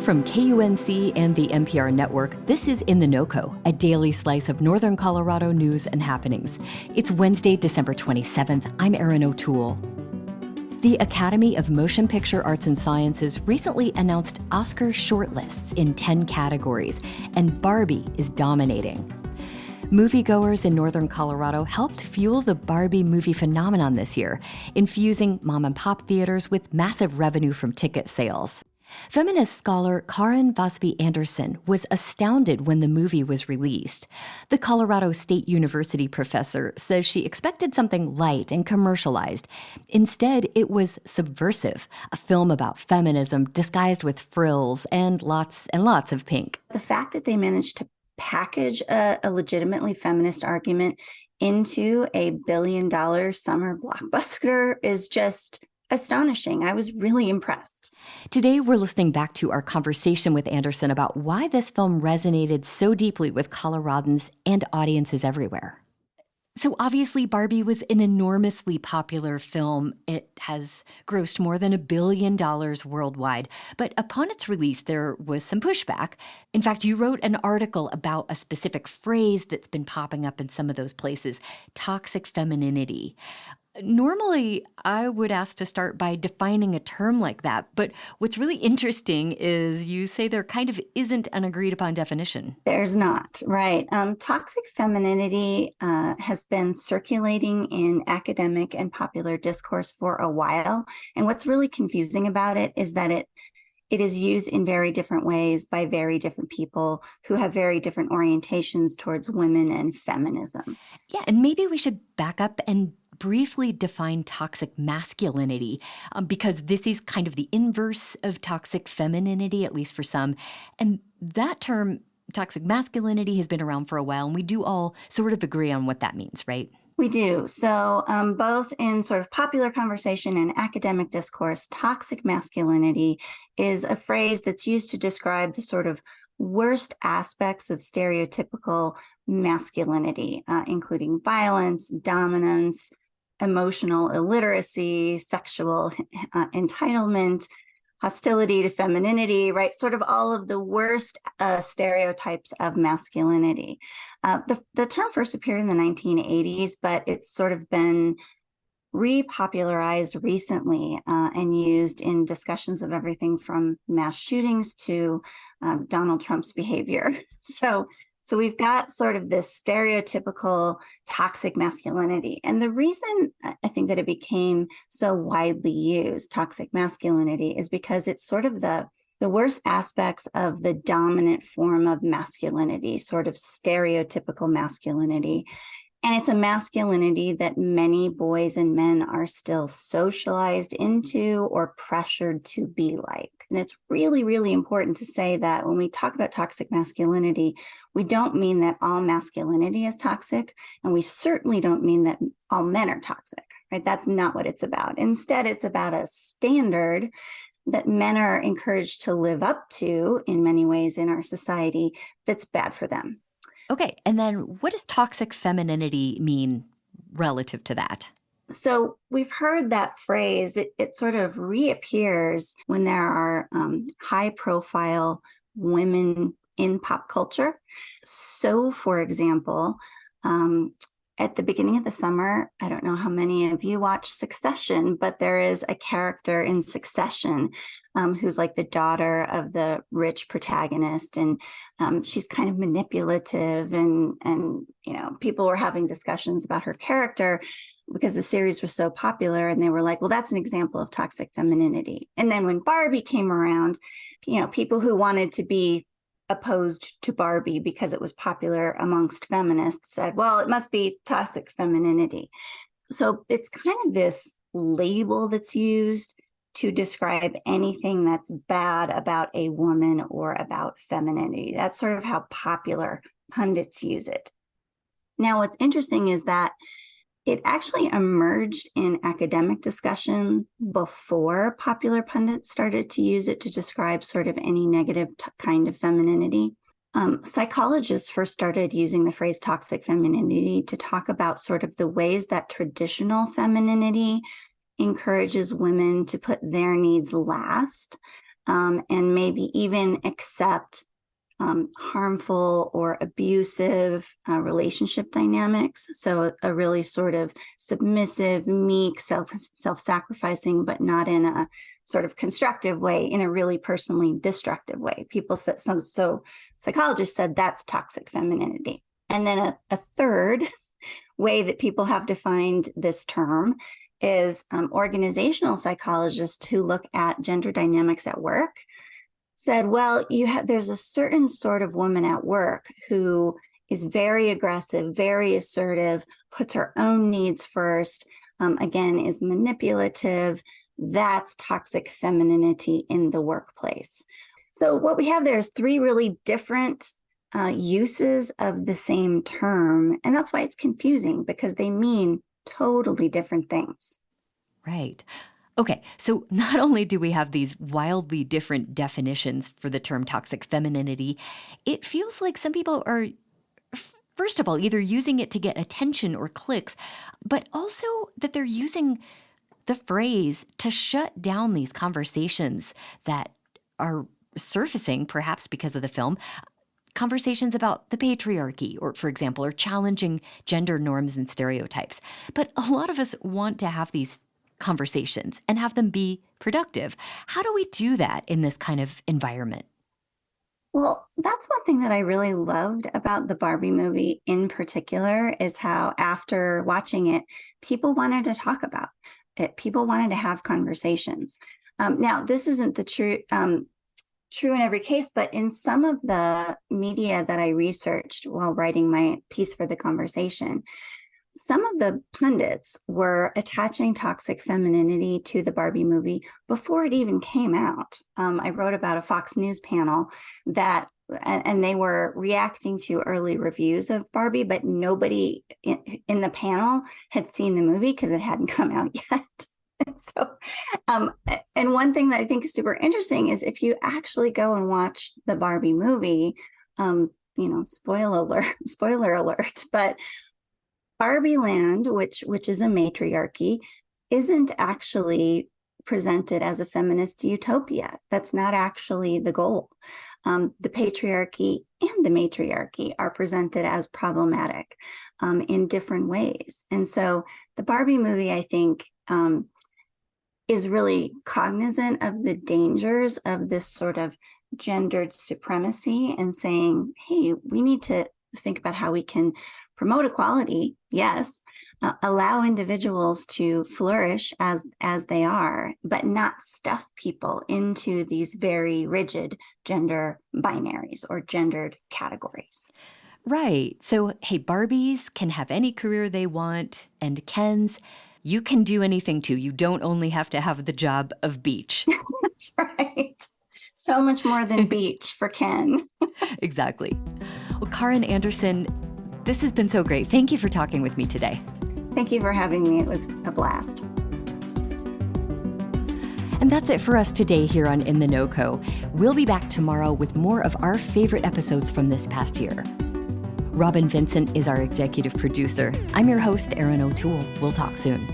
From KUNC and the NPR network, this is In the NOCO, a daily slice of Northern Colorado news and happenings. It's Wednesday, December 27th. I'm Erin O'Toole. The Academy of Motion Picture Arts and Sciences recently announced Oscar shortlists in 10 categories, and Barbie is dominating. Moviegoers in Northern Colorado helped fuel the Barbie movie phenomenon this year, infusing mom-and-pop theaters with massive revenue from ticket sales. Feminist scholar Karin Vosby Anderson was astounded when the movie was released. The Colorado State University professor says she expected something light and commercialized. Instead, it was subversive, a film about feminism disguised with frills and lots of pink. The fact that they managed to package a legitimately feminist argument into a billion-dollar summer blockbuster is just astonishing. I was really impressed. Today, we're listening back to our conversation with Anderson about why this film resonated so deeply with Coloradans and audiences everywhere. So obviously, Barbie was an enormously popular film. It has grossed more than $1 billion worldwide. But upon its release, there was some pushback. In fact, you wrote an article about a specific phrase that's been popping up in some of those places, toxic femininity. Normally, I would ask to start by defining a term like that, but what's really interesting is you say there kind of isn't an agreed upon definition. There's not, right. Toxic femininity has been circulating in academic and popular discourse for a while. And what's really confusing about it is that it is used in very different ways by very different people who have very different orientations towards women and feminism. Yeah, and maybe we should back up and briefly define toxic masculinity, because this is kind of the inverse of toxic femininity, at least for some. And that term, toxic masculinity, has been around for a while, and we do all sort of agree on what that means, right? We do. So both in sort of popular conversation and academic discourse, toxic masculinity is a phrase that's used to describe the sort of worst aspects of stereotypical masculinity, including violence, dominance, emotional illiteracy, sexual entitlement, hostility to femininity, right? Sort of all of the worst stereotypes of masculinity. The term first appeared in the 1980s, but it's sort of been repopularized recently and used in discussions of everything from mass shootings to Donald Trump's behavior. So we've got sort of this stereotypical toxic masculinity. And the reason I think that it became so widely used, toxic masculinity, is because it's sort of the worst aspects of the dominant form of masculinity, sort of stereotypical masculinity. And it's a masculinity that many boys and men are still socialized into or pressured to be like. And it's really, really important to say that when we talk about toxic masculinity, we don't mean that all masculinity is toxic, and we certainly don't mean that all men are toxic, right? That's not what it's about. Instead, it's about a standard that men are encouraged to live up to in many ways in our society that's bad for them. Okay, and then what does toxic femininity mean relative to that? So we've heard that phrase. It sort of reappears when there are high-profile women in pop culture. So, for example, at the beginning of the summer, I don't know how many of you watch Succession, but there is a character in Succession who's like the daughter of the rich protagonist, and she's kind of manipulative, and you know, people were having discussions about her character because the series was so popular, and they were like, well, that's an example of toxic femininity. And then when Barbie came around, you know, people who wanted to be opposed to Barbie because it was popular amongst feminists said, well, it must be toxic femininity. So it's kind of this label that's used to describe anything that's bad about a woman or about femininity. That's sort of how popular pundits use it. Now, what's interesting is that it actually emerged in academic discussion before popular pundits started to use it to describe sort of any negative kind of femininity. Psychologists first started using the phrase toxic femininity to talk about sort of the ways that traditional femininity encourages women to put their needs last and maybe even accept harmful or abusive relationship dynamics. So a really sort of submissive, meek, self-sacrificing, but not in a sort of constructive way, in a really personally destructive way. People said, so psychologists said that's toxic femininity. And then a third way that people have defined this term is organizational psychologists who look at gender dynamics at work said, well, there's a certain sort of woman at work who is very aggressive, very assertive, puts her own needs first, again, is manipulative. That's toxic femininity in the workplace. So what we have there is three really different uses of the same term. And that's why it's confusing, because they mean totally different things. Right. Okay, so not only do we have these wildly different definitions for the term toxic femininity, it feels like some people are, first of all, either using it to get attention or clicks, but also that they're using the phrase to shut down these conversations that are surfacing, perhaps because of the film, conversations about the patriarchy, or, for example, or challenging gender norms and stereotypes. But a lot of us want to have these conversations and have them be productive. How do we do that in this kind of environment? Well, that's one thing that I really loved about the Barbie movie in particular, is how after watching it, people wanted to talk about it. People wanted to have conversations. Now, this isn't the true in every case, but in some of the media that I researched while writing my piece for the conversation, some of the pundits were attaching toxic femininity to the Barbie movie before it even came out. I wrote about a Fox News panel and they were reacting to early reviews of Barbie, but nobody in the panel had seen the movie because it hadn't come out yet. So, and one thing that I think is super interesting is if you actually go and watch the Barbie movie, spoiler alert, but Barbie Land, which is a matriarchy, isn't actually presented as a feminist utopia. That's not actually the goal. The patriarchy and the matriarchy are presented as problematic in different ways. And so the Barbie movie, I think, is really cognizant of the dangers of this sort of gendered supremacy and saying, hey, we need to think about how we can promote equality, yes, allow individuals to flourish as they are, but not stuff people into these very rigid gender binaries or gendered categories. Right. So, hey, Barbies can have any career they want, and Kens, you can do anything too. You don't only have to have the job of beach. That's right. So much more than beach for Ken. Exactly. Well, Karin Anderson, this has been so great. Thank you for talking with me today. Thank you for having me. It was a blast. And that's it for us today here on In the NOCO. We'll be back tomorrow with more of our favorite episodes from this past year. Robin Vincent is our executive producer. I'm your host, Erin O'Toole. We'll talk soon.